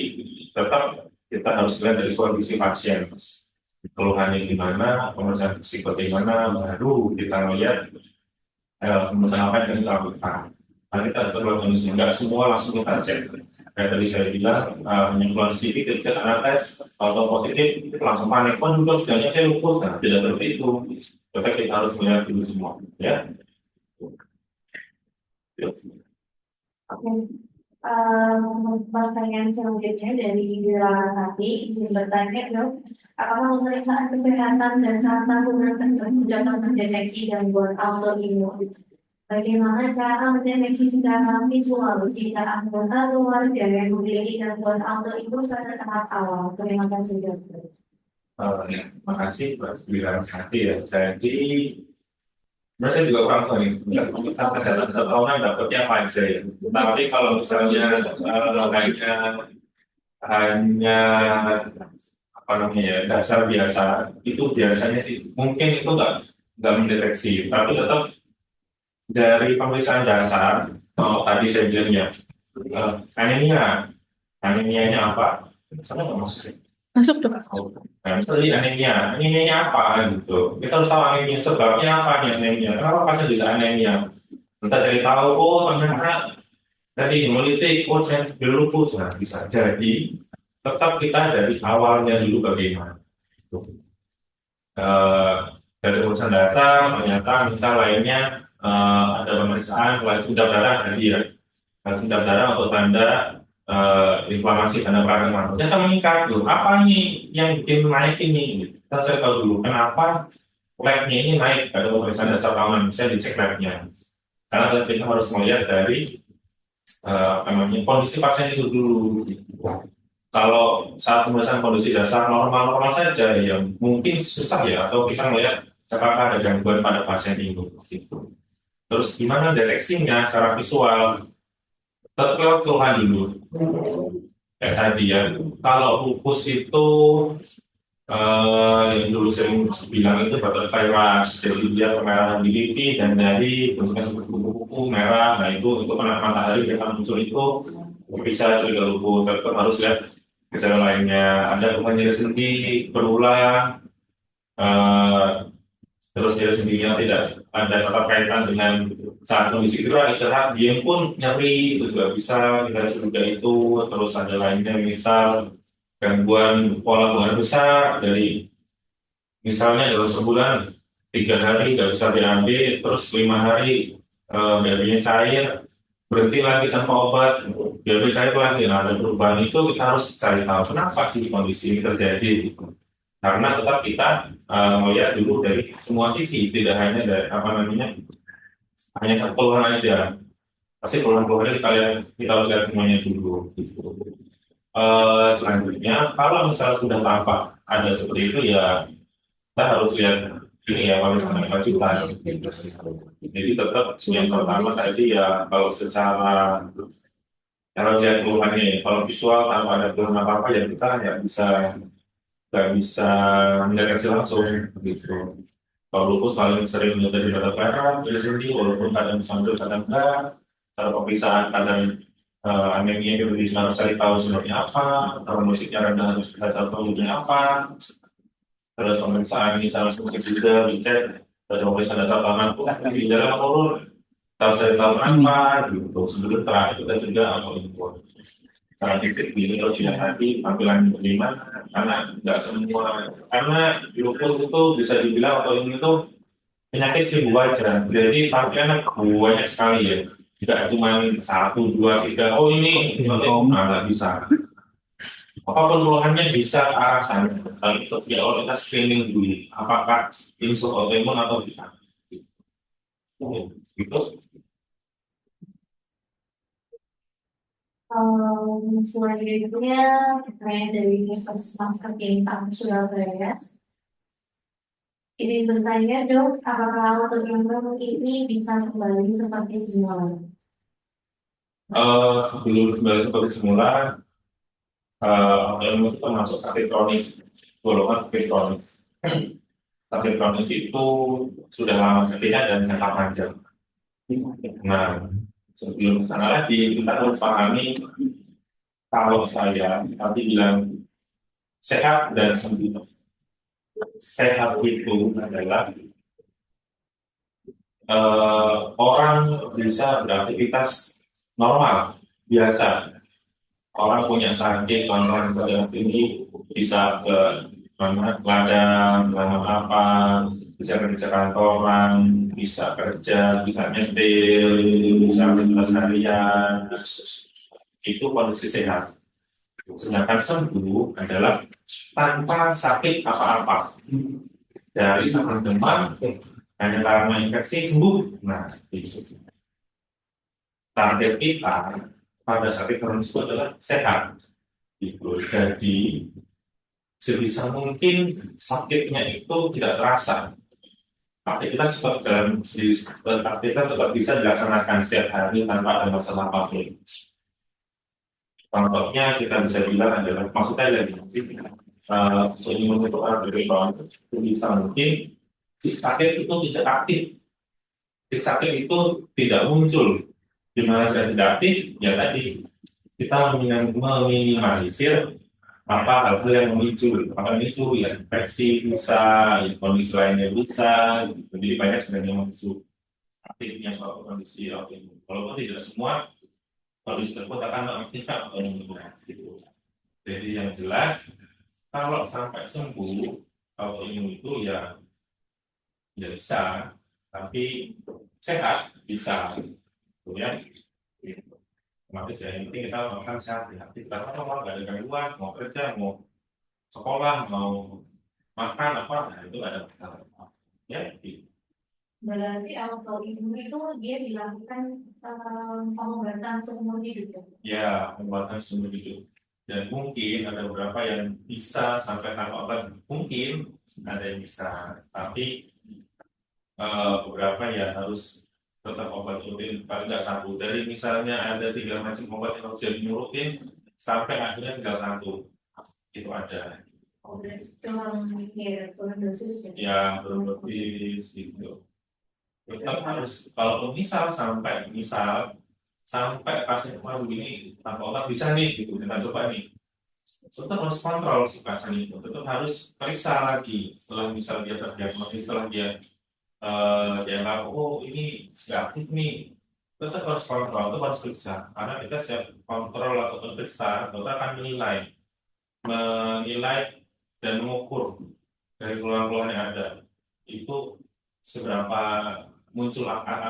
tetap kita harus lihat dari kondisi pasien, keluhannya gimana, pemeriksaan fisik bagaimana, baru kita melihat pemeriksaan apa yang kita lakukan. Nah, kita harus melakukan kondisi, nggak semua langsung kita cek. Kayak tadi saya bilang, penyembuhan sedikit ketika anak tes, kalau positif itu langsung panik, pun juga sebenarnya saya luput, nah tidak seperti itu. Tetap kita harus melihat dulu semua, ya. Oke. Pertanyaan selanjutnya dari Larasati, izin bertanya dok, apakah pemeriksaan kesehatan dan saat tahunan tersebut dapat mendeteksi gangguan autoimun? Bagaimana cara mendeteksi secara visual jika anggota keluarga yang memiliki gangguan autoimun pada tahap awal? Terima kasih dokter. Ya, makasih Mas Larasati ya. Jadi mereka juga orang tua nih, sampai dalam satu tahunan dapatnya apa aja ya. Tapi kalau misalnya hanya apa namanya ya dasar biasa, itu biasanya sih mungkin itu nggak mendeteksi, tapi tetap dari pemeriksaan dasar, kalau tadi saya bilang ya, anemianya apa? Sama nggak maksudnya? Masuk dok. Nah, misalnya anemianya apa gitu. Kita harus tahu anemia sebabnya apa nih anemia. Kenapa pasien bisa anemia? Kita cari tahu, oh ternyata dari hemolitik, oh ternyata lupus. Nah, bisa jadi tetap kita dari awalnya dulu bagaimana. Eh, dari urusan data, ternyata misal lainnya ada pemeriksaan laju darah tadi ya. Laju darah atau tanda inflamasi pada peradangan ternyata meningkat tuh. Apa nih yang bikin naik ini? Kita cari tahu dulu kenapa labnya ini naik pada pemeriksaan dasar tahunan, bisa dicek labnya. Karena kita harus melihat dari kondisi pasien itu dulu. Kalau saat pemeriksaan kondisi dasar normal-normal saja, ya mungkin susah ya, atau kita melihat apakah ada gangguan pada pasien itu. Terus gimana deteksinya secara visual? Tetap lewat keluhan dulu. Kayak tadi ya, kalau lupus itu yang dulu sering bilang itu batuk virus, jadi dia kemerahan di pipi dan dari bentuknya seperti kuku merah. Nah itu kena matahari kita muncul itu bisa juga lupus. Tetap harus lihat gejala lainnya, ada nyeri sendi berulang, terus nyeri sendinya tidak ada kaitan dengan saat kondisi kita istirahat, dia pun nyeri itu juga bisa kita juga itu. Terus ada lainnya misal gangguan pola buang air besar dari misalnya dalam sebulan 3 hari nggak bisa diambil, terus 5 hari diambilnya cair, berhenti lagi tanpa obat, diambil cair lagi. Nah ada perubahan itu kita harus cari tahu kenapa sih kondisi ini terjadi. Karena tetap kita melihat dulu dari semua sisi, tidak hanya dari apa namanya hanya satu keluhan aja. Pasti keluhan-keluhannya kita lihat semuanya dulu. Gitu. Selanjutnya, kalau misalnya sudah tampak ada seperti itu ya kita harus lihat ini ya kalau misalnya kelanjutan. Jadi tetap yang pertama tadi ya kalau secara lihat keluhannya, kalau visual tanpa ada keluhan apa-apa ya kita nggak bisa mendeteksi langsung gitu. Kalau lupus paling sering dari data merah, dari sendi, walaupun kadang sambil kadang enggak. Kalau pemeriksaan kadang anemia itu bisa cari tahu sebabnya apa, kalau musiknya rendah harus kita cari tahu sebabnya apa. Terus pemeriksaan misalnya musik juga dicek, ada pemeriksaan dasar tangan, di dalam menurun, kita cari tahu apa, gitu. Sebelum terakhir kita juga impor. Cara dicek di kalau tidak tadi tampilan bagaimana, karena nggak semua, karena lupus itu bisa dibilang atau ini itu penyakit seribu wajah, jadi tampilannya banyak sekali ya, tidak cuma 1, 2, 3, oh ini nggak bisa. Apapun keluhannya bisa ke arah sana. Tapi itu ya kalau kita screening dulu, apakah ini suatu autoimun atau tidak. Gitu. Selanjutnya pertanyaan dari Puskesmas Tercinta Surabaya. Izin bertanya dok, apakah autoimun ini bisa kembali seperti semula? Sebelum kembali seperti semula, autoimun itu termasuk sakit kronis, golongan sakit kronis. Sakit kronis itu sudah lama terjadi dan jangka panjang. Nah, sebelum ke sana lagi, kita harus pahami kalau saya tadi bilang sehat dan sembuh. Sehat itu adalah orang bisa beraktivitas normal, biasa. Orang punya sakit, orang yang tinggi, bisa ke mana, ladang, mana apa, bisa kerja kantoran, bisa kerja, bisa nyetir, bisa aktivitas harian. Itu kondisi sehat. Sedangkan sembuh adalah tanpa sakit apa-apa. Dari sakit demam, hanya karena infeksi sembuh. Nah, itu. Target kita pada sakit kronis itu adalah sehat. Gitu. Jadi sebisa mungkin sakitnya itu tidak terasa. Aktivitas tetap dalam aktivitas tetap bisa dilaksanakan setiap hari tanpa ada masalah apapun. Contohnya kita bisa bilang adalah maksudnya dari imun itu dari bawah bisa mungkin si sakit itu tidak aktif, si sakit itu tidak muncul. Gimana tidak aktif? Ya tadi kita meminimalisir apa hal-hal yang memicu ya infeksi bisa, ya, kondisi lainnya bisa, gitu. Jadi banyak sebenarnya memicu aktifnya suatu kondisi autoimun. Walaupun tidak semua kondisi tersebut akan mengaktifkan autoimun gitu. Jadi yang jelas kalau sampai sembuh autoimun itu ya bisa, tapi sehat bisa, gitu ya. Gitu. Makanya ya, yang penting kita makan sehat ya. Karena kalau nggak ada gangguan, mau kerja, mau sekolah, mau makan apa, nah itu nggak ada masalah. Ya, gitu. Berarti autoimun itu dia dilakukan pengobatan seumur hidup ya? Ya, pengobatan seumur hidup. Dan mungkin ada beberapa yang bisa sampai tanpa obat, mungkin ada yang bisa, tapi beberapa ya harus tetap obat rutin paling nggak satu. Dari misalnya ada 3 macam obat yang harus jadi rutin, sampai akhirnya tinggal satu. Itu ada. Oh, berarti cuma ya turun dosis ya? Ya, berdosis gitu. Tetap harus, kalau misal sampai pasien begini tanpa obat bisa nih gitu, kita coba nih. Tetap harus kontrol si pasien itu, tetap harus periksa lagi setelah misal dia terdiagnosis, setelah dia dianggap oh ini nggak aktif nih, tetap harus kontrol, tetap harus periksa, karena kita setiap kontrol atau periksa dokter akan menilai dan mengukur dari keluhan-keluhan yang ada itu seberapa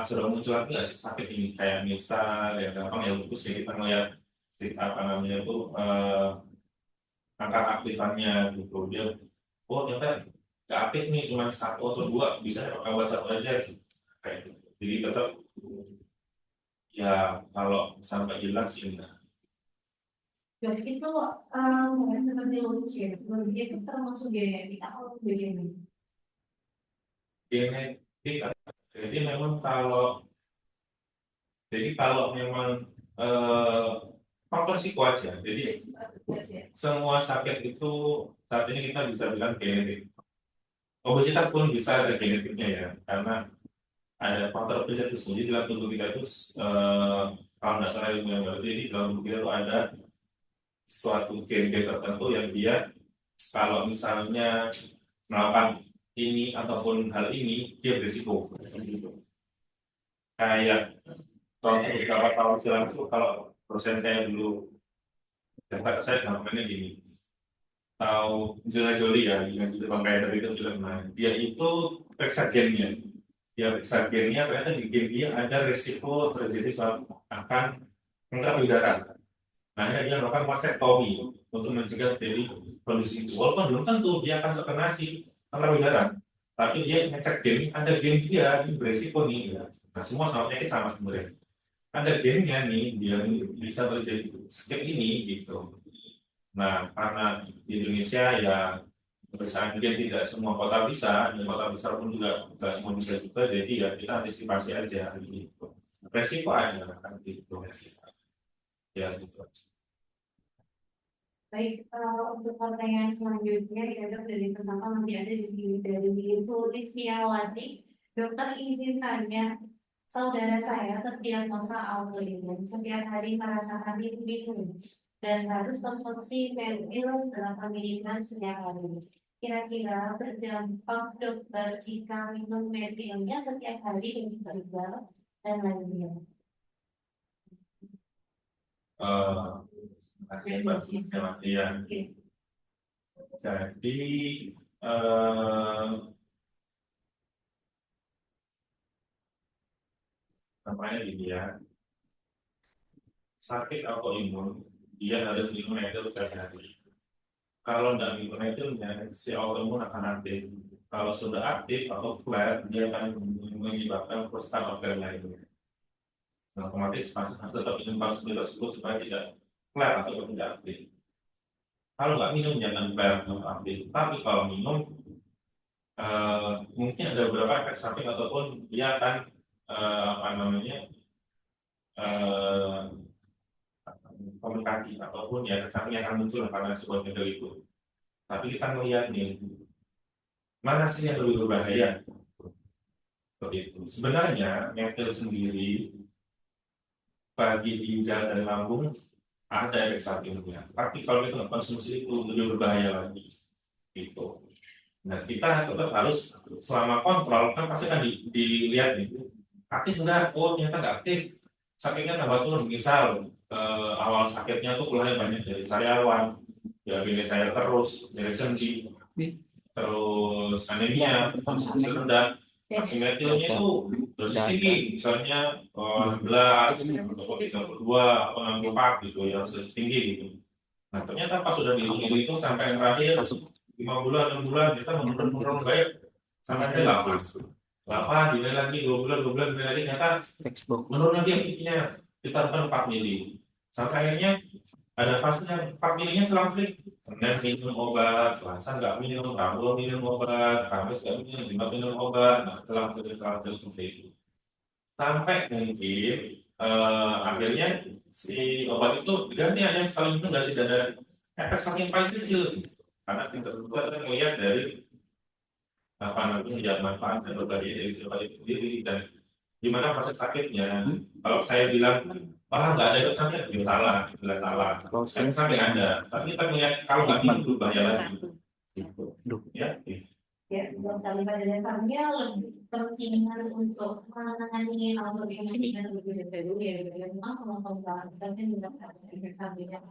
sudah muncul lagi nggak sih sakit ini, kayak misal ya gampang ya lupus ya, kita ngeliat apa namanya itu angka aktifannya gitu, dia oh ternyata nggak aktif nih cuma 1 atau 2, bisa pakai satu aja gitu. Kayak gitu. Jadi tetap ya kalau sampai hilang sih enggak. Berarti itu seperti lupus ya, dia itu termasuk genetik atau bagaimana? Genetik, jadi memang kalau memang eh, faktor risiko aja. Jadi semua sakit itu saat ini kita bisa bilang genetik. Obesitas pun bisa ada genetiknya ya, karena ada faktor penyakit sendiri dalam tubuh kita itu kalau nggak salah ilmu yang baru, jadi dalam tubuh kita itu ada suatu gen-gen tertentu yang dia kalau misalnya melakukan ini ataupun hal ini dia berisiko. Kayak contoh beberapa tahun silam itu kalau dosen saya dulu dapat saya gambarnya gini, tahu Angelina Jolie ya, yang jadi vampire itu film, nah dia itu periksa gennya, ternyata di gen dia ada risiko terjadi suatu akan kanker payudara. Nah, akhirnya dia melakukan mastektomi untuk mencegah dari kondisi itu. Walaupun belum tentu dia akan terkena si kanker payudara, tapi dia ngecek gen, ada gen dia ini beresiko nih ya. Nah, semua sama penyakit sama sebenarnya. Ada gennya nih dia bisa terjadi sakit ini gitu. Nah, karena di Indonesia ya pemeriksaan gen tidak semua kota bisa, di kota besar pun juga nggak semua bisa juga, jadi ya kita antisipasi aja gitu. Resiko ada kan gitu. Ya gitu. Baik, untuk pertanyaan selanjutnya ya dok, dari peserta nanti ada dari Sulit Siawati. Dokter izin tanya, saudara saya terdiagnosa autoimun, setiap hari merasakan bingung dan harus konsumsi pil 8 miligram setiap hari. Kira-kira berdampak dokter jika minum pilnya setiap hari untuk berubah dan lainnya. Ya. Jadi namanya gini ya, sakit autoimun dia harus minum itu setiap hari. Kalau tidak minum itu si autoimun akan aktif. Kalau sudah aktif atau flat, dia akan menyebabkan prostat organ lainnya. Nah, otomatis tetap minum pil tersebut supaya tidak flat atau tidak aktif. Kalau nggak minum jangan flat atau aktif. Tapi kalau minum mungkin ada beberapa efek samping ataupun dia akan apa namanya komunikasi ataupun ya efek samping yang akan muncul karena sebuah model itu. Tapi kita melihat nih mana sih yang lebih berbahaya seperti itu. Sebenarnya metil sendiri bagi ginjal dan lambung ada efek sampingnya. Tapi kalau kita konsumsi itu lebih berbahaya lagi. Gitu. Nah, kita tetap harus selama kontrol kan pasti kan dilihat nih aktif enggak, oh ternyata nggak aktif, sakitnya tambah turun. Misal awal sakitnya tuh keluarnya banyak dari sariawan, diabetes saya terus, dari sendi, terus anemia, konsumsi rendah, oksimetilnya itu dosis tinggi, misalnya 16 atau 32 atau 64 gitu ya, dosis tinggi gitu. Nah ternyata pas sudah dihitung itu sampai yang terakhir 5 bulan, 6 bulan kita menurun baik sampai hari 8 dinilai lagi 2 bulan dinilai lagi ternyata menurun lagi aktifnya kita 4 mili sampai akhirnya ada fase yang 4 milinya selang-seling. Senin minum obat, Selasa nggak minum, Rabu minum obat, Kamis nggak minum, Jumat minum obat, nah selang-seling seperti itu sampai mungkin akhirnya si obat itu diganti ada yang sekali itu nggak ada efek samping paling kecil karena kita melihat dari apa namanya tidak manfaat dan berbagai dari obat itu sendiri dan gimana proses sakitnya. Kalau saya bilang nggak ada efek samping itu salah, bilang salah. Efek samping ada, tapi kita melihat kalau nggak minum berbahaya lagi. Gitu. Ya. Ya, pada dasarnya lebih pentingan untuk menangani autoimun dengan lebih dulu ya, memang sama pembahasan juga harus diperhatikan.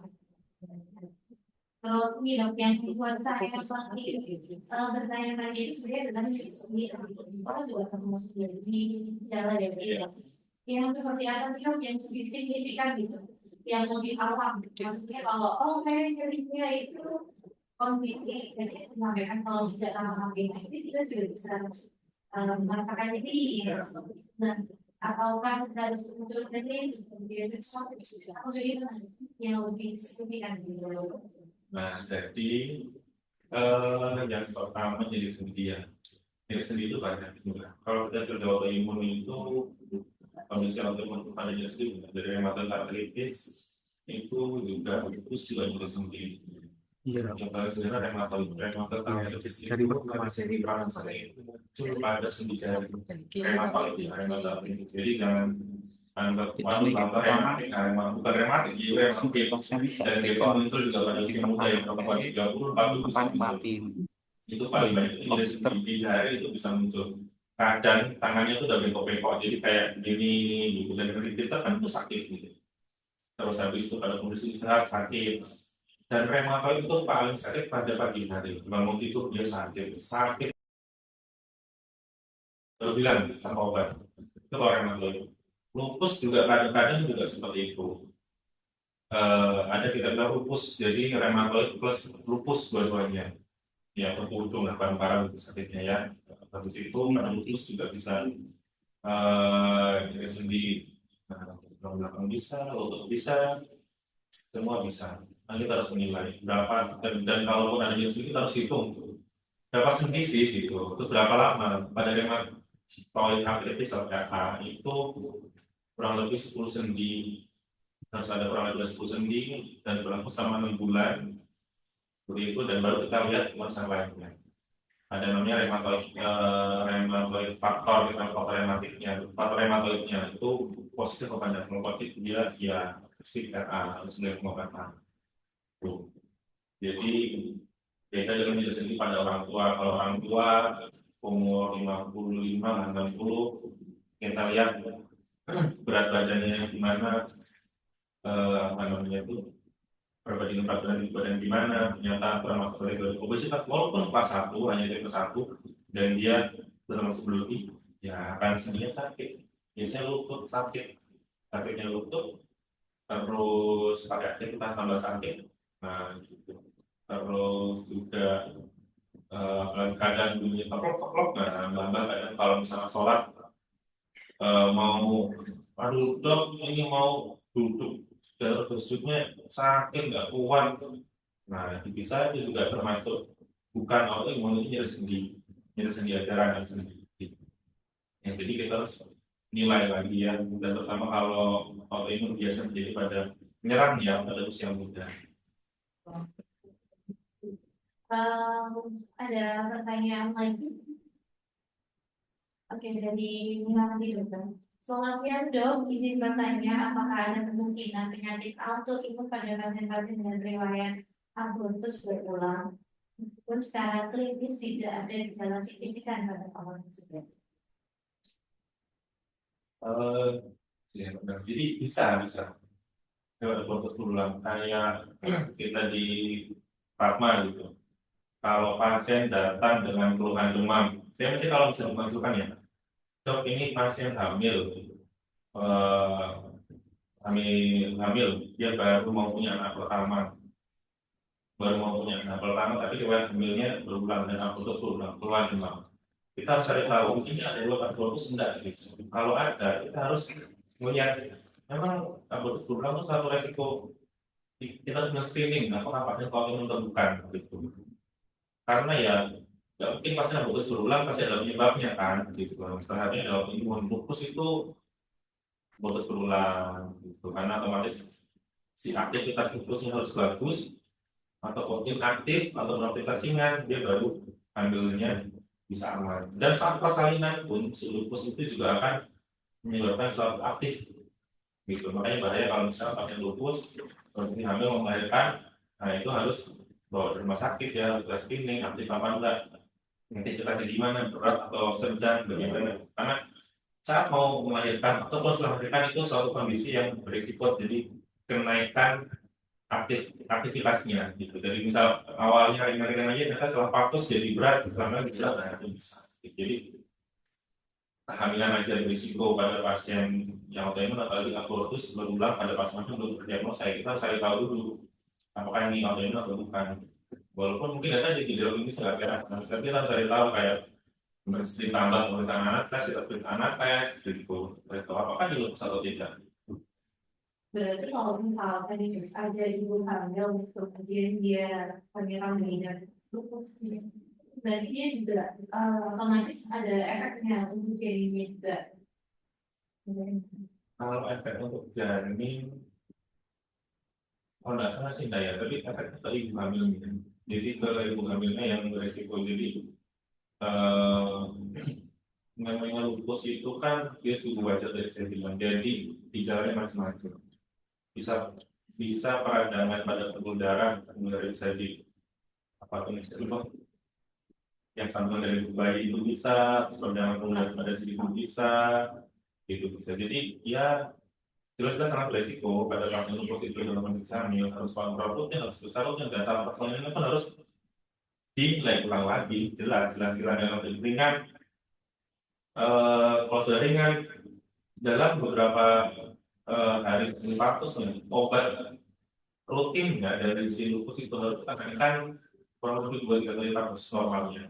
Terus ini dok yang buat saya bertanya tadi itu sebenarnya adalah sendiri, kalau juga ketemu sendiri di jalan ya, yang seperti apa sih dok yang lebih signifikan gitu, yang lebih awam, maksudnya kalau saya jadinya itu kondisi, jadi sampaikan kalau tidak sama samping itu kita juga bisa merasakan ini. Nah, ataukah harus muncul dari aku jadi yang lebih signifikan gitu. Nah, jadi yang pertama jadi sendi ya. Jadi sendi itu banyak juga. Kalau kita sudah autoimun itu kondisi autoimun pada diri sendiri dari rheumatoid arthritis itu juga jadi sendi. Yang paling sederhana rheumatoid arthritis itu paling sering muncul pada sendi jari rheumatoid. Jadi jangan anggap rematik, bukan rematik, jadi rematik. Dan biasa muncul juga pada usia muda yang perempuan 30-40 itu paling banyak itu di jari itu bisa muncul. Kadang tangannya itu udah bengkok-bengkok, jadi kayak gini gitu dan kita kan itu sakit gitu. Terus habis itu pada kondisi istirahat sakit. Dan rheumatoid itu paling sakit pada pagi hari. Bangun tidur dia sakit. Terus bilang sama obat. Itu kalau rheumatoid. Lupus juga kadang-kadang juga seperti itu. ada kita bilang lupus, jadi rheumatoid plus lupus dua-duanya. Ya, beruntung lah bareng-bareng sakitnya ya. Habis itu karena lupus juga bisa nyeri sendi, tulang belakang bisa, lutut bisa, semua bisa. Nah, kita harus menilai berapa dan kalaupun ada nyeri sendi kita harus hitung berapa sendi sih gitu. Terus berapa lama pada rheumatoid arthritis atau RA itu kurang lebih 10 sendi, harus ada kurang lebih 10 sendi dan berlaku selama 6 bulan. Seperti itu dan baru kita lihat masalah lainnya. Ada namanya rheumatoid faktor, kita faktor rheumatiknya. Faktor rheumatoidnya itu positif atau tidak, kalau positif dia positif RA harus melihat pengobatan. Tuh. Jadi beda dengan diri sendiri pada orang tua. Kalau orang tua umur 55, 60, kita lihat berat badannya gimana, apa namanya itu, perbandingan berat badan gimana, ternyata termasuk kategori obesitas, walaupun kelas 1, hanya dari kelas 1, dan dia termasuk berlebih, ya akan sebenarnya sakit. Biasanya lutut sakit, sakitnya lutut, terus pakai aktivitas tambah sakit, nah gitu. Terus juga kadang bunyi teplok-teplok, nah mbak kadang kalau misalnya sholat mau, aduh dok ini mau duduk, jalur tersebutnya sakit nggak kuat. Nah, itu bisa itu juga termasuk bukan autoimun, itu nyeri sendi ajaran dan sendi. Ya, jadi kita harus nilai lagi ya, dan terutama kalau autoimun biasa menjadi pada menyerang ya pada usia muda. Ada pertanyaan lagi? Oke, dari Milani dokter. Selamat siang dok, izin bertanya apakah ada kemungkinan penyakit autoimun pada pasien-pasien dengan riwayat abortus berulang meskipun secara klinis tidak ada gejala signifikan pada awal tersebut? Ya, benar. Jadi bisa lewat proses berulang kayak kita di Fatma gitu. Kalau pasien datang dengan keluhan demam, saya mesti kalau bisa dimasukkan ya, dok ini pasien hamil, eh, hamil, dia baru mau punya anak pertama, tapi riwayat hamilnya berulang dan abortus berulang, keluhan demam. Kita harus cari tahu ini ada riwayat abortus enggak gitu. Kalau ada, kita harus melihat memang abortus berulang itu satu resiko. Kita harus screening apakah pasien autoimun atau bukan gitu. Karena ya nggak mungkin pasien abortus berulang pasti ada penyebabnya kan gitu. Misalnya ada autoimun lupus itu abortus berulang gitu. Karena otomatis si aktivitas lupusnya harus bagus atau mungkin aktif atau beraktivitas ringan dia baru hamilnya bisa aman. Dan saat persalinan pun si lupus itu juga akan menyebabkan selalu aktif gitu. Makanya bahaya kalau misalnya pakai lupus kondisi hamil mau melahirkan, nah itu harus bawa ke rumah sakit ya, kita screening aktif apa enggak, nanti kita gimana, berat atau sedang bagaimana. Karena saat mau melahirkan ataupun setelah melahirkan itu suatu kondisi yang berisiko, jadi kenaikan aktivitasnya gitu. Dari misal awalnya ringan-ringan aja, ternyata setelah patus jadi berat, setelah berat, nah itu bisa. Jadi kehamilan aja berisiko pada pasien yang autoimun, apalagi abortus berulang pada pasien-pasien belum terdiagnosa, kita harus cari tahu dulu apakah ini autoimun atau bukan. Walaupun mungkin data di gejala ini sangat keras, tapi kita harus cari tahu kayak ditambah pemeriksaan anak tes, kita periksa anak tes, gitu. Tahu apakah di lupus atau tidak. Berarti kalau misalkan ada ibu hamil, kemudian dia penyerang dengan lupus, berarti dia juga otomatis ada efeknya untuk janinnya juga. Kalau efek untuk janin, kalau nggak salah sih enggak ya, tapi efeknya ke ibu hamilnya. Jadi ke ibu hamilnya yang beresiko. Jadi namanya lupus itu kan dia suhu wajar dari saya bilang, jadi gejalanya macam-macam. Bisa peradangan pada pembuluh darah, kemudian bisa di apa itu yang sambungan dari bayi itu bisa, peradangan pembuluh pada situ bisa, gitu bisa. Jadi ya jelas-jelas sangat beresiko pada pasien lupus itu dalam kondisi hamil, harus kontrol rutin, harus besar rutin, data personilnya pun harus dinilai ulang lagi, jelas dalam ringan, kalau sudah ringan dalam beberapa hari 100 obat rutin nggak dari si lupus itu kan kurang lebih 2 kali lipat dosis normalnya.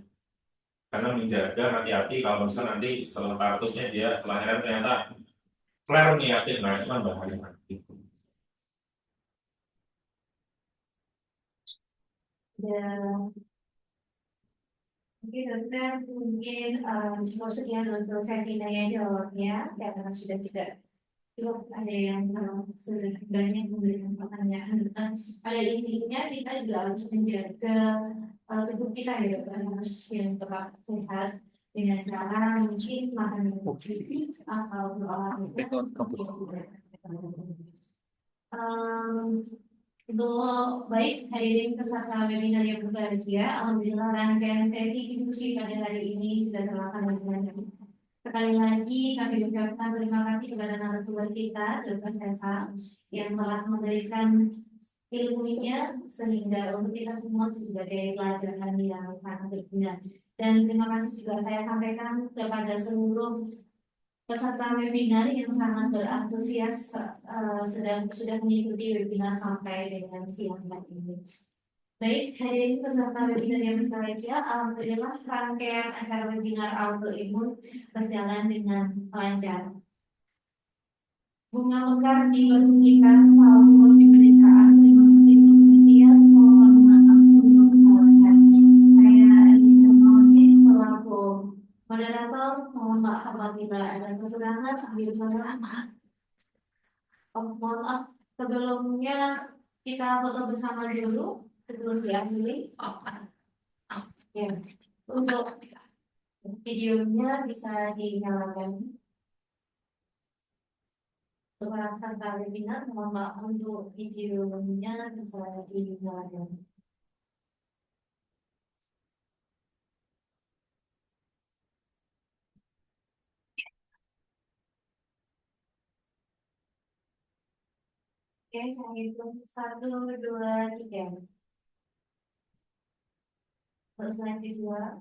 Karena menjaga hati-hati kalau misalnya nanti setelah kasusnya dia setelah lahiran ternyata flare nih yakin, nah itu kan bahaya nanti. Dan mungkin dokter mungkin cukup sekian untuk sesi tanya jawabnya karena sudah tidak cukup ada yang sudah banyak memberikan pertanyaan. Pada intinya kita juga harus menjaga tubuh kita ya dokter harus yang tetap sehat dengan cara mungkin makan yang bergizi atau berolahraga. Untuk baik hadirin peserta webinar yang berbahagia, alhamdulillah rangkaian sesi diskusi pada hari ini sudah terlaksana dengan baik. Sekali lagi kami ucapkan terima kasih kepada narasumber kita, Dr. Sesa, yang telah memberikan ilmunya sehingga untuk kita semua sebagai pelajaran yang sangat berguna. Dan terima kasih juga saya sampaikan kepada seluruh peserta webinar yang sangat berantusias sudah mengikuti webinar sampai dengan siang hari ini. Baik, hadirin peserta webinar yang berbahagia, alhamdulillah rangkaian acara webinar autoimun berjalan dengan lancar. Bunga mekar di batu kita, salam emosi pedesaan, terima kasih untuk perhatian, mohon maaf untuk kesalahan. Saya Elina Mawati selaku moderator, mohon maaf apabila ada kekurangan, akhir kata. Mohon maaf, sebelumnya kita foto bersama dulu sebelum diakhiri. Ya, untuk videonya bisa dinyalakan. Untuk peserta webinar, mohon maaf untuk videonya bisa dinyalakan. Oke, saya hitung 1, 2, 3. Untuk slide kedua,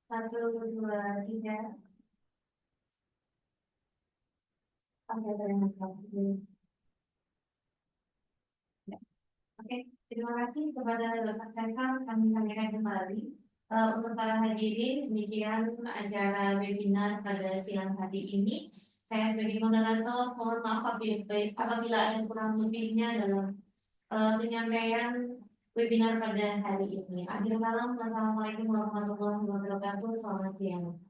1, 2, 3. Sampai dengan Oke, terima kasih kepada Dr. Sesa. Kami sampaikan kembali untuk para hadirin demikian acara webinar pada siang hari ini. Saya sebagai moderator mohon maaf apabila ada kurang lebihnya dalam penyampaian webinar pada hari ini. Akhir malam, wassalamualaikum warahmatullahi wabarakatuh. Selamat siang.